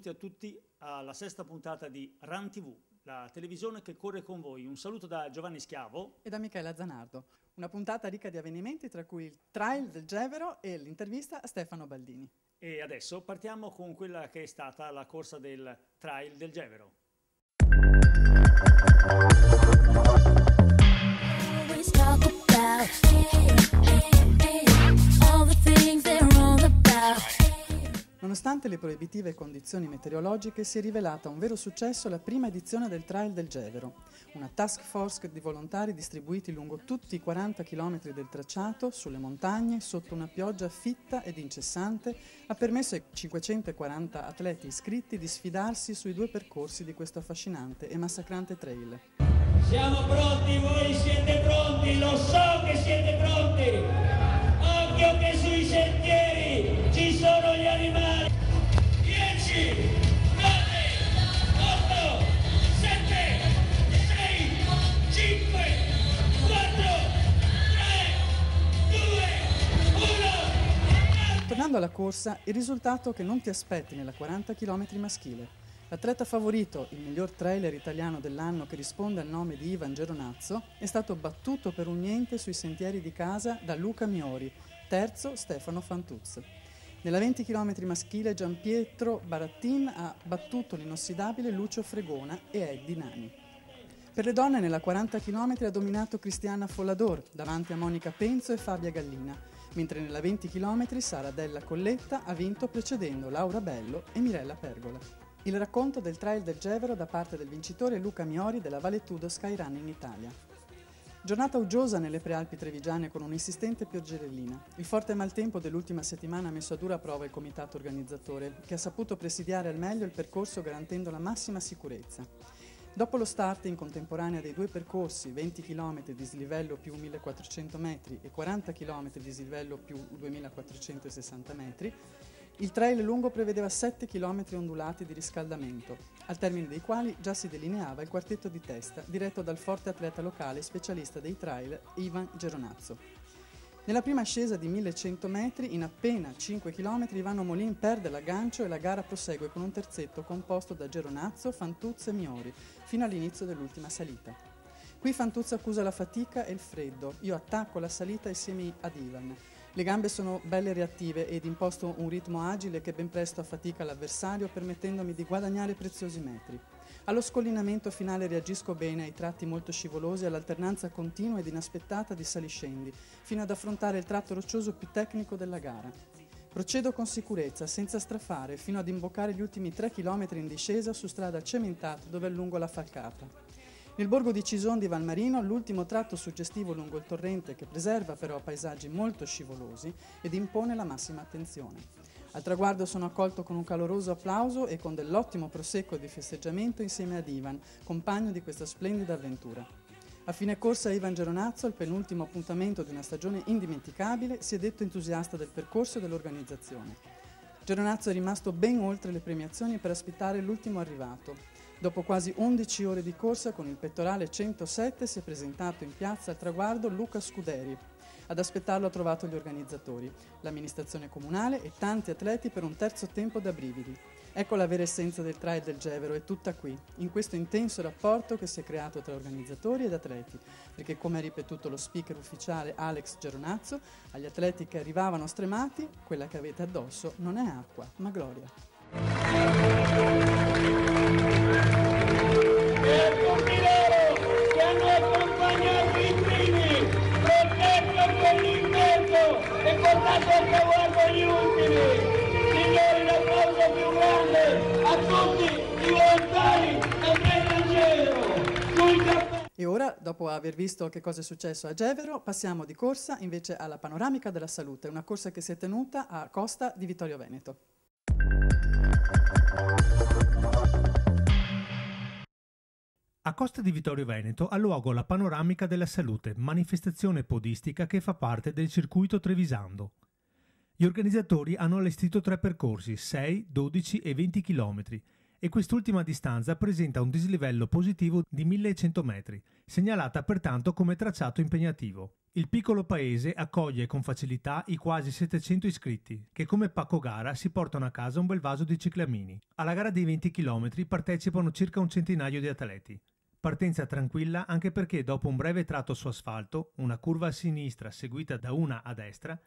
benvenuti a tutti alla sesta puntata di RAN TV, la televisione che corre con voi. Un saluto da Giovanni Schiavo e da Michela Zanardo. Una puntata ricca di avvenimenti, tra cui il Trail del Gevero e l'intervista a Stefano Baldini. E adesso partiamo con quella che è stata la corsa del Trail del Gevero. Nonostante le proibitive condizioni meteorologiche, si è rivelata un vero successo la prima edizione del Trail del Gevero. Una task force di volontari distribuiti lungo tutti i 40 km del tracciato, sulle montagne, sotto una pioggia fitta ed incessante, ha permesso ai 540 atleti iscritti di sfidarsi sui due percorsi di questo affascinante e massacrante trail. Siamo pronti, voi siete pronti, lo so che siete pronti! Occhio che sui sentieri ci sono gli animali! 10, 9, 8, 7, 6, 5, 4, 3, 2, 1... Tornando alla corsa, il risultato che non ti aspetti nella 40 km maschile. L'atleta favorito, il miglior trailer italiano dell'anno che risponde al nome di Ivan Geronazzo, è stato battuto per un niente sui sentieri di casa da Luca Miori, terzo Stefano Fantuz. Nella 20 km maschile Gianpietro Barattin ha battuto l'inossidabile Lucio Fregona e Eddie Nani. Per le donne nella 40 km ha dominato Cristiana Follador davanti a Monica Penzo e Fabia Gallina, mentre nella 20 km Sara Della Colletta ha vinto precedendo Laura Bello e Mirella Pergola. Il racconto del Trail del Gevero da parte del vincitore Luca Miori della Valetudo Skyrun in Italia. Giornata uggiosa nelle prealpi trevigiane con un'insistente pioggerellina. Il forte maltempo dell'ultima settimana ha messo a dura prova il comitato organizzatore, che ha saputo presidiare al meglio il percorso garantendo la massima sicurezza. Dopo lo start in contemporanea dei due percorsi, 20 km di dislivello più 1400 metri e 40 km di dislivello più 2460 metri, il trail lungo prevedeva 7 km ondulati di riscaldamento, al termine dei quali già si delineava il quartetto di testa, diretto dal forte atleta locale specialista dei trail, Ivan Geronazzo. Nella prima ascesa di 1100 metri, in appena 5 km, Ivano Molin perde l'aggancio e la gara prosegue con un terzetto composto da Geronazzo, Fantuz e Miori, fino all'inizio dell'ultima salita. Qui Fantuz accusa la fatica e il freddo, io attacco la salita insieme ad Ivan. Le gambe sono belle reattive ed imposto un ritmo agile che ben presto affatica l'avversario, permettendomi di guadagnare preziosi metri. Allo scollinamento finale reagisco bene ai tratti molto scivolosi e all'alternanza continua ed inaspettata di saliscendi, fino ad affrontare il tratto roccioso più tecnico della gara. Procedo con sicurezza, senza strafare, fino ad imboccare gli ultimi 3 km in discesa su strada cementata dove allungo la falcata. Nel borgo di Cison di Valmarino, l'ultimo tratto suggestivo lungo il torrente che preserva però paesaggi molto scivolosi ed impone la massima attenzione. Al traguardo sono accolto con un caloroso applauso e con dell'ottimo prosecco di festeggiamento insieme ad Ivan, compagno di questa splendida avventura. A fine corsa Ivan Geronazzo, al penultimo appuntamento di una stagione indimenticabile, si è detto entusiasta del percorso e dell'organizzazione. Geronazzo è rimasto ben oltre le premiazioni per aspettare l'ultimo arrivato. Dopo quasi 11 ore di corsa con il pettorale 107 si è presentato in piazza al traguardo Luca Scuderi. Ad aspettarlo ha trovato gli organizzatori, l'amministrazione comunale e tanti atleti per un terzo tempo da brividi. Ecco la vera essenza del Trail del Gevero, è tutta qui, in questo intenso rapporto che si è creato tra organizzatori ed atleti, perché come ha ripetuto lo speaker ufficiale Alex Geronazzo, agli atleti che arrivavano stremati, quella che avete addosso non è acqua, ma gloria. Per tutti loro che hanno accompagnato i primi, protetto quell'invento e portato a traguardo gli ultimi. Signori, l'applauso più grande a tutti i volontari del Trail del Gevero. E ora, dopo aver visto che cosa è successo a Gevero, passiamo di corsa invece alla panoramica della salute, una corsa che si è tenuta a Costa di Vittorio Veneto. A Costa di Vittorio Veneto ha luogo la Panoramica della Salute, manifestazione podistica che fa parte del circuito Trevisando. Gli organizzatori hanno allestito 3 percorsi, 6, 12 e 20 km, e quest'ultima distanza presenta un dislivello positivo di 1100 metri, segnalata pertanto come tracciato impegnativo. Il piccolo paese accoglie con facilità i quasi 700 iscritti, che come pacco gara si portano a casa un bel vaso di ciclamini. Alla gara dei 20 km partecipano circa un centinaio di atleti. Partenza tranquilla anche perché dopo un breve tratto su asfalto, una curva a sinistra seguita da una a destra,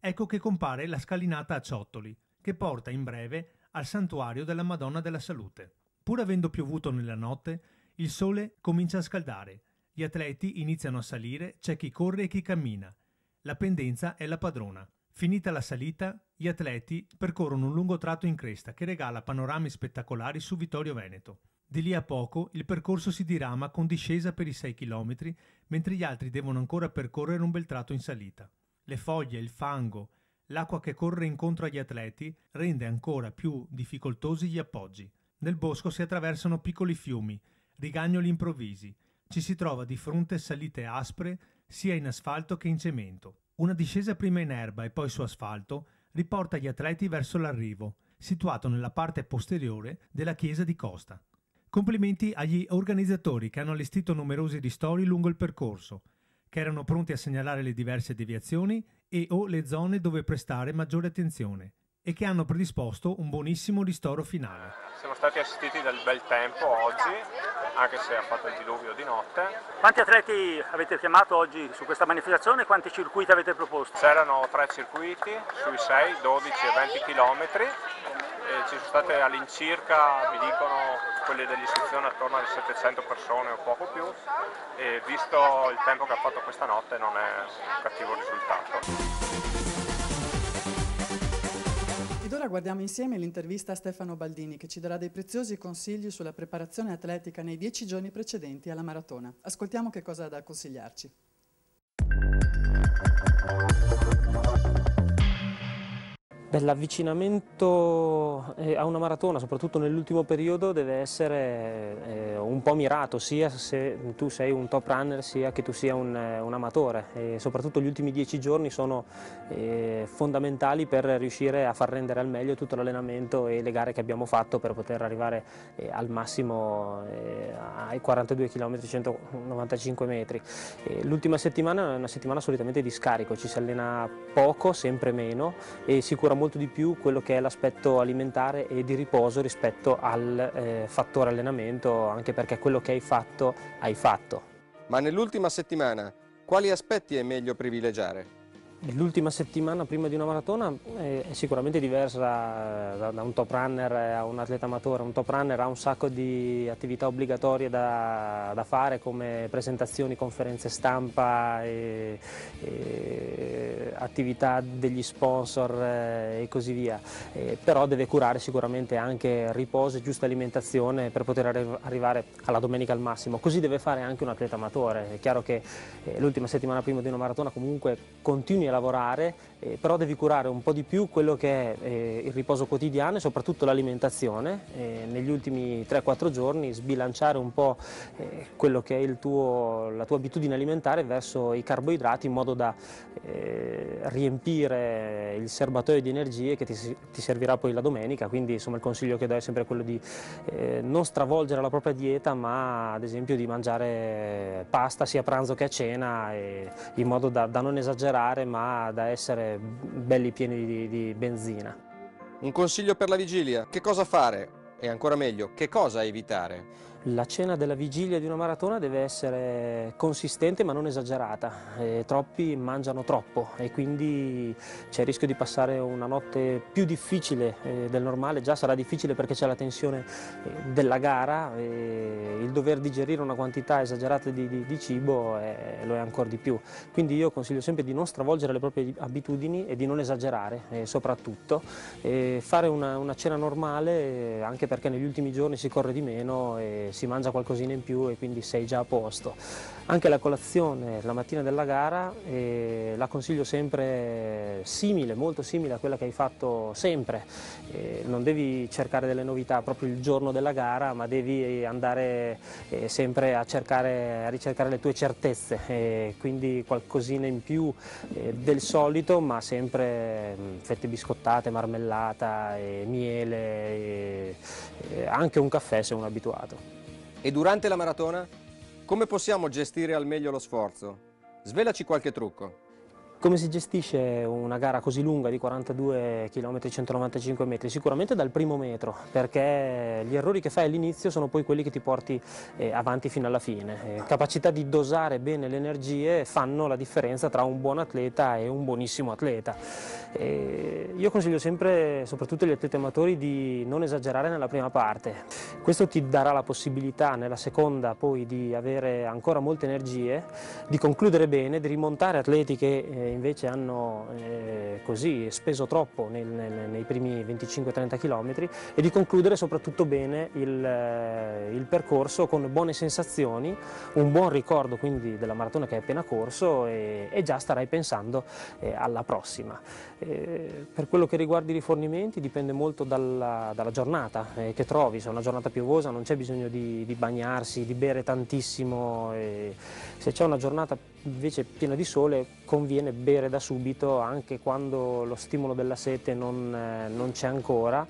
ecco che compare la scalinata a ciottoli, che porta in breve al santuario della Madonna della Salute. Pur avendo piovuto nella notte, il sole comincia a scaldare. Gli atleti iniziano a salire, c'è chi corre e chi cammina. La pendenza è la padrona. Finita la salita, gli atleti percorrono un lungo tratto in cresta che regala panorami spettacolari su Vittorio Veneto. Di lì a poco il percorso si dirama con discesa per i 6 km, mentre gli altri devono ancora percorrere un bel tratto in salita. Le foglie, il fango, l'acqua che corre incontro agli atleti rende ancora più difficoltosi gli appoggi. Nel bosco si attraversano piccoli fiumi, rigagnoli improvvisi. Ci si trova di fronte salite aspre sia in asfalto che in cemento. Una discesa prima in erba e poi su asfalto riporta gli atleti verso l'arrivo, situato nella parte posteriore della chiesa di Costa. Complimenti agli organizzatori che hanno allestito numerosi ristori lungo il percorso, che erano pronti a segnalare le diverse deviazioni e o le zone dove prestare maggiore attenzione e che hanno predisposto un buonissimo ristoro finale. Siamo stati assistiti dal bel tempo oggi, anche se ha fatto il diluvio di notte. Quanti atleti avete chiamato oggi su questa manifestazione e quanti circuiti avete proposto? C'erano 3 circuiti sui 6, 12 e 20 km. Ci sono state all'incirca, mi dicono, quelle dell'istruzione attorno alle 700 persone o poco più, e visto il tempo che ha fatto questa notte non è un cattivo risultato. Ed ora guardiamo insieme l'intervista a Stefano Baldini che ci darà dei preziosi consigli sulla preparazione atletica nei 10 giorni precedenti alla maratona. Ascoltiamo che cosa ha da consigliarci. L'avvicinamento a una maratona, soprattutto nell'ultimo periodo, deve essere un po' mirato, sia se tu sei un top runner sia che tu sia un amatore. E soprattutto gli ultimi 10 giorni sono fondamentali per riuscire a far rendere al meglio tutto l'allenamento e le gare che abbiamo fatto per poter arrivare al massimo ai 42 km 195 metri. L'ultima settimana è una settimana solitamente di scarico, ci si allena poco, sempre meno, e si cura molto di più quello che è l'aspetto alimentare e di riposo rispetto al fattore allenamento, anche perché quello che hai fatto, hai fatto. Ma nell'ultima settimana quali aspetti è meglio privilegiare? L'ultima settimana prima di una maratona è sicuramente diversa da un top runner a un atleta amatore. Un top runner ha un sacco di attività obbligatorie da fare, come presentazioni, conferenze stampa, attività degli sponsor e così via. Però deve curare sicuramente anche riposo e giusta alimentazione per poter arrivare alla domenica al massimo. Così deve fare anche un atleta amatore. È chiaro che l'ultima settimana prima di una maratona comunque continui a lavorare, però devi curare un po' di più quello che è il riposo quotidiano e soprattutto l'alimentazione. Negli ultimi 3-4 giorni sbilanciare un po' quello che è la tua abitudine alimentare verso i carboidrati, in modo da riempire il serbatoio di energie che ti servirà poi la domenica. Quindi insomma il consiglio che do è sempre quello di non stravolgere la propria dieta, ma ad esempio di mangiare pasta sia a pranzo che a cena, in modo da non esagerare ma da essere belli pieni di benzina. Un consiglio per la vigilia: che cosa fare? E ancora meglio, che cosa evitare? La cena della vigilia di una maratona deve essere consistente ma non esagerata. Troppi mangiano troppo e quindi c'è il rischio di passare una notte più difficile del normale. Già sarà difficile perché c'è la tensione della gara, e il dover digerire una quantità esagerata di cibo lo è ancora di più. Quindi io consiglio sempre di non stravolgere le proprie abitudini e di non esagerare, soprattutto fare una cena normale, anche perché negli ultimi giorni si corre di meno e si mangia qualcosina in più e quindi sei già a posto. Anche la colazione la mattina della gara la consiglio sempre simile, molto simile a quella che hai fatto sempre. Non devi cercare delle novità proprio il giorno della gara, ma devi andare sempre a ricercare le tue certezze, quindi qualcosina in più del solito, ma sempre fette biscottate, marmellata, miele, anche un caffè se uno è abituato. E durante la maratona come possiamo gestire al meglio lo sforzo? Svelaci qualche trucco. Come si gestisce una gara così lunga di 42 km 195 metri? Sicuramente dal primo metro, perché gli errori che fai all'inizio sono poi quelli che ti porti avanti fino alla fine. Capacità di dosare bene le energie fanno la differenza tra un buon atleta e un buonissimo atleta. Io consiglio sempre, soprattutto agli atleti amatori, di non esagerare nella prima parte. Questo ti darà la possibilità nella seconda poi di avere ancora molte energie, di concludere bene, di rimontare atleti che invece hanno così speso troppo nei primi 25-30 km e di concludere soprattutto bene il percorso con buone sensazioni, un buon ricordo quindi della maratona che hai appena corso e già starai pensando alla prossima. Per quello che riguarda i rifornimenti dipende molto dalla giornata che trovi. Se è una giornata piovosa non c'è bisogno di bagnarsi, di bere tantissimo, se c'è una giornata invece piena di sole conviene bere da subito anche quando lo stimolo della sete non c'è ancora,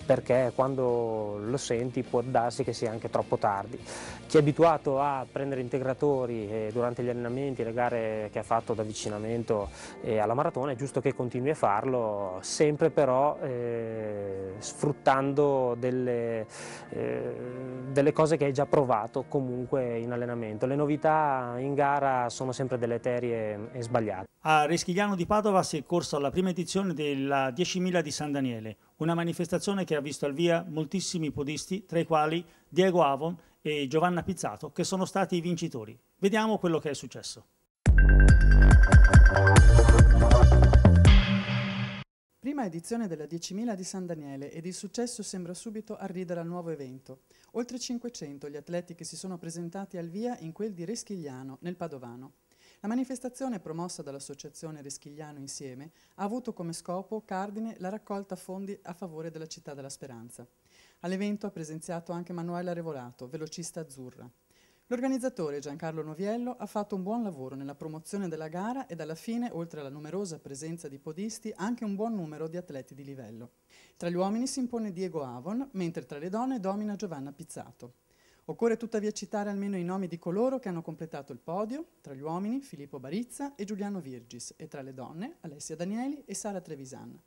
perché quando lo senti può darsi che sia anche troppo tardi. Chi è abituato a prendere integratori durante gli allenamenti, le gare che ha fatto d'avvicinamento alla maratona, è giusto che continui a farlo, sempre però sfruttando delle cose che hai già provato comunque in allenamento. Le novità in gara sono sempre deleterie e sbagliate. A Reschigliano di Padova si è corsa la prima edizione della 10.000 di San Daniele, una manifestazione che ha visto al via moltissimi podisti, tra i quali Diego Avon e Giovanna Pizzato, che sono stati i vincitori. Vediamo quello che è successo. Prima edizione della 10.000 di San Daniele ed il successo sembra subito arridere al nuovo evento. Oltre 500 gli atleti che si sono presentati al via in quel di Reschigliano, nel Padovano. La manifestazione, promossa dall'associazione Reschigliano Insieme, ha avuto come scopo cardine la raccolta fondi a favore della Città della Speranza. All'evento ha presenziato anche Manuela Revolato, velocista azzurra. L'organizzatore Giancarlo Noviello ha fatto un buon lavoro nella promozione della gara ed alla fine, oltre alla numerosa presenza di podisti, anche un buon numero di atleti di livello. Tra gli uomini si impone Diego Avon, mentre tra le donne domina Giovanna Pizzato. Occorre tuttavia citare almeno i nomi di coloro che hanno completato il podio, tra gli uomini Filippo Barizza e Giuliano Virgis e tra le donne Alessia Danieli e Sara Trevisan.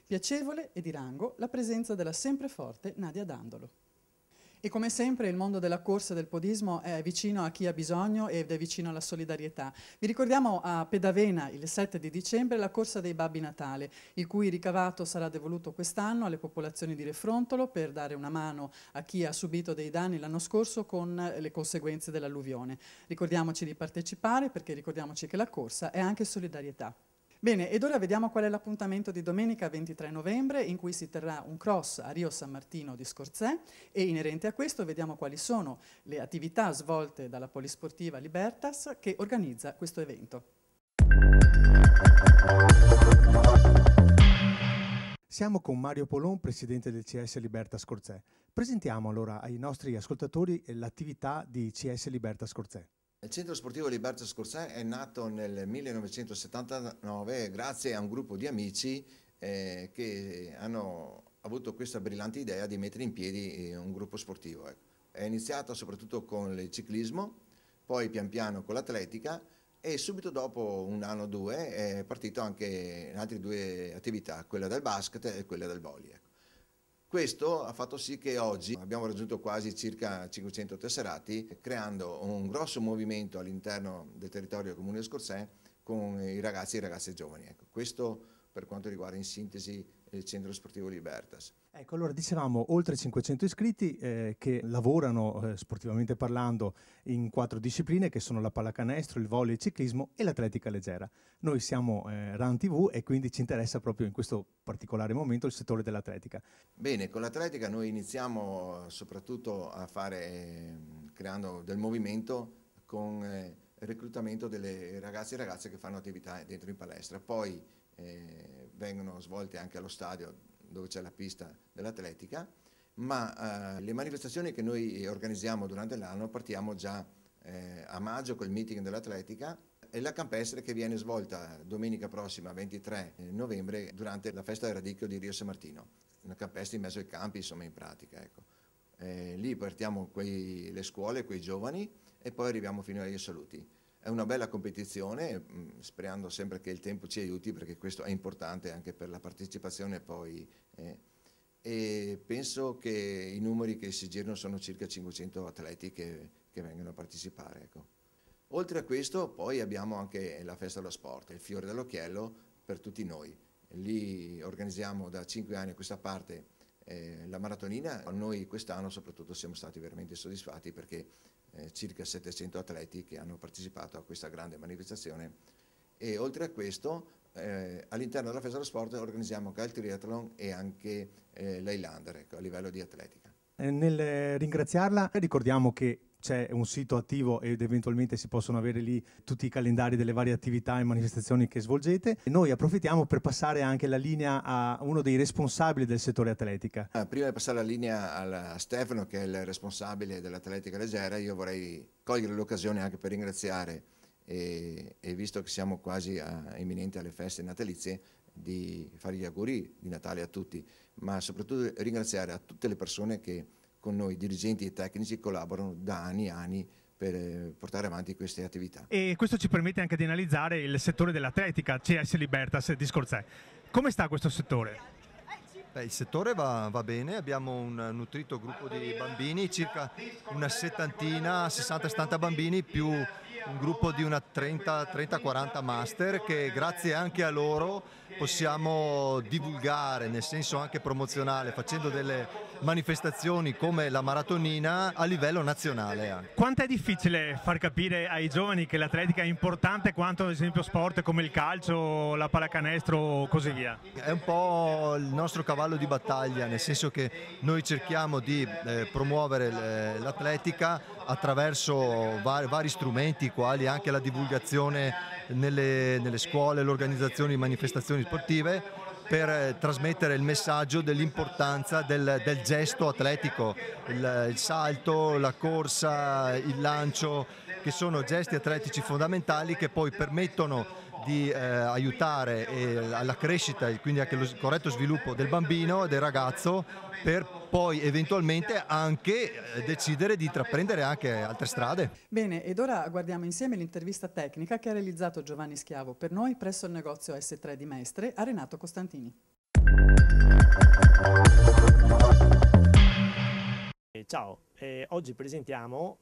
Piacevole e di rango la presenza della sempre forte Nadia Dandolo. E come sempre il mondo della corsa e del podismo è vicino a chi ha bisogno ed è vicino alla solidarietà. Vi ricordiamo a Pedavena il 7 di dicembre la corsa dei Babbi Natale, il cui ricavato sarà devoluto quest'anno alle popolazioni di Refrontolo per dare una mano a chi ha subito dei danni l'anno scorso con le conseguenze dell'alluvione. Ricordiamoci di partecipare perché ricordiamoci che la corsa è anche solidarietà. Bene, ed ora vediamo qual è l'appuntamento di domenica 23 novembre in cui si terrà un cross a Rio San Martino di Scorzè e inerente a questo vediamo quali sono le attività svolte dalla Polisportiva Libertas che organizza questo evento. Siamo con Mario Polon, presidente del CS Libertas Scorzè. Presentiamo allora ai nostri ascoltatori l'attività di CS Libertas Scorzè. Il centro sportivo Libertas Scorzè è nato nel 1979 grazie a un gruppo di amici che hanno avuto questa brillante idea di mettere in piedi un gruppo sportivo. È iniziato soprattutto con il ciclismo, poi pian piano con l'atletica e subito dopo un anno o due è partito anche in altre due attività, quella del basket e quella del volley. Questo ha fatto sì che oggi abbiamo raggiunto quasi circa 500 tesserati, creando un grosso movimento all'interno del territorio del Comune di Scorzè con i ragazzi e le ragazze giovani. Ecco, questo per quanto riguarda in sintesi il Centro Sportivo Libertas. Ecco, allora dicevamo oltre 500 iscritti che lavorano sportivamente parlando in 4 discipline che sono la pallacanestro, il volley, il ciclismo e l'atletica leggera. Noi siamo RAN TV e quindi ci interessa proprio in questo particolare momento il settore dell'atletica. Bene, con l'atletica noi iniziamo soprattutto a fare, creando del movimento con il reclutamento delle ragazze e ragazze che fanno attività dentro in palestra. Poi vengono svolte anche allo stadio dove c'è la pista dell'atletica, ma le manifestazioni che noi organizziamo durante l'anno partiamo già a maggio col meeting dell'atletica e la campestre che viene svolta domenica prossima 23 novembre durante la festa del radicchio di Rio San Martino, una campestre in mezzo ai campi, insomma in pratica. Ecco. Lì partiamo le scuole, quei giovani e poi arriviamo fino agli assoluti. È una bella competizione, sperando sempre che il tempo ci aiuti, perché questo è importante anche per la partecipazione poi. E penso che i numeri che si girano sono circa 500 atleti che vengono a partecipare. Ecco. Oltre a questo poi abbiamo anche la festa dello sport, il fiore dell'occhiello per tutti noi. Lì organizziamo da 5 anni a questa parte la maratonina. Noi quest'anno soprattutto siamo stati veramente soddisfatti perché circa 700 atleti che hanno partecipato a questa grande manifestazione. E oltre a questo all'interno della festa dello sport organizziamo anche il triathlon e anche l'Highlander, ecco, a livello di atletica. Nel ringraziarla ricordiamo che c'è un sito attivo ed eventualmente si possono avere lì tutti i calendari delle varie attività e manifestazioni che svolgete. Noi approfittiamo per passare anche la linea a uno dei responsabili del settore atletica. Prima di passare la linea a Stefano, che è il responsabile dell'atletica leggera, io vorrei cogliere l'occasione anche per ringraziare, e visto che siamo quasi imminenti alle feste natalizie, di fare gli auguri di Natale a tutti, ma soprattutto ringraziare a tutte le persone che con noi, dirigenti e tecnici, collaborano da anni e anni per portare avanti queste attività. E questo ci permette anche di analizzare il settore dell'atletica, CS Libertas di Scorzè. Come sta questo settore? Il settore va bene, abbiamo un nutrito gruppo di bambini, circa una settantina, 60-70 bambini, più un gruppo di una 30-40 master che grazie anche a loro possiamo divulgare, nel senso anche promozionale, facendo delle manifestazioni come la maratonina a livello nazionale. Quanto è difficile far capire ai giovani che l'atletica è importante quanto ad esempio sport come il calcio, la pallacanestro o così via? È un po' il nostro cavallo di battaglia, nel senso che noi cerchiamo di promuovere l'atletica attraverso vari strumenti, quali anche la divulgazione nelle scuole, l'organizzazione di manifestazioni sportive, per trasmettere il messaggio dell'importanza del gesto atletico, il salto, la corsa, il lancio, che sono gesti atletici fondamentali che poi permettono di aiutare alla crescita e quindi anche lo corretto sviluppo del bambino e del ragazzo, per poi eventualmente anche decidere di intraprendere anche altre strade. Bene, ed ora guardiamo insieme l'intervista tecnica che ha realizzato Giovanni Schiavo per noi presso il negozio S3 di Mestre a Renato Costantini. Ciao, oggi presentiamo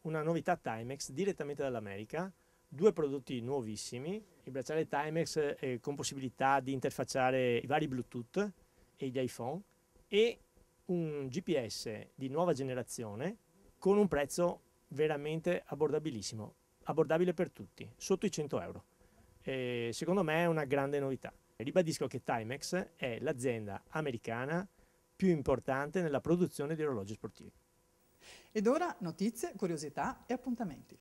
una novità Timex direttamente dall'America. 2 prodotti nuovissimi, il bracciale Timex con possibilità di interfacciare i vari Bluetooth e gli iPhone, e un GPS di nuova generazione con un prezzo veramente abbordabilissimo, abbordabile per tutti, sotto i 100 euro. Secondo me è una grande novità. Ribadisco che Timex è l'azienda americana più importante nella produzione di orologi sportivi. Ed ora notizie, curiosità e appuntamenti.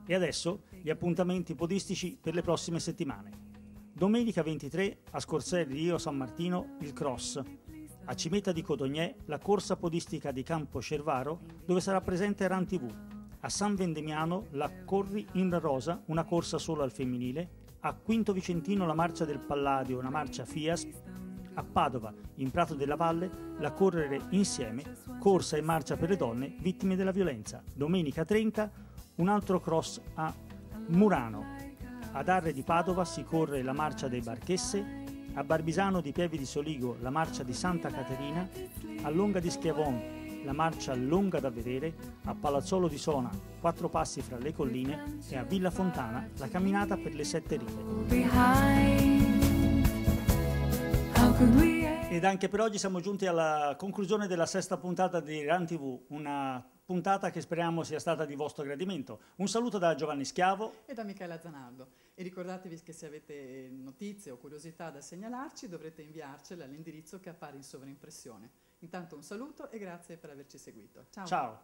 E adesso gli appuntamenti podistici per le prossime settimane. Domenica 23 a Scorzè Rio San Martino il cross. A Cimetta di Cotognè la corsa podistica di Campo Cervaro, dove sarà presente RAN TV. A San Vendemiano la Corri in Rosa, una corsa solo al femminile. A Quinto Vicentino la marcia del Palladio, una marcia FIAS. A Padova, in Prato della Valle, la Correre Insieme, corsa e marcia per le donne vittime della violenza. Domenica 30 un altro cross a Murano. Ad Arre di Padova si corre la marcia dei Barchesse. A Barbisano di Pieve di Soligo la marcia di Santa Caterina. A Longa di Schiavon la marcia Longa da vedere. A Palazzolo di Sona 4 passi fra le colline. E a Villa Fontana la camminata per le 7 rive. Ed anche per oggi siamo giunti alla conclusione della 6ª puntata di RAN TV, una puntata che speriamo sia stata di vostro gradimento. Un saluto da Giovanni Schiavo e da Michela Zanardo. E ricordatevi che se avete notizie o curiosità da segnalarci dovrete inviarcele all'indirizzo che appare in sovraimpressione. Intanto un saluto e grazie per averci seguito. Ciao. Ciao.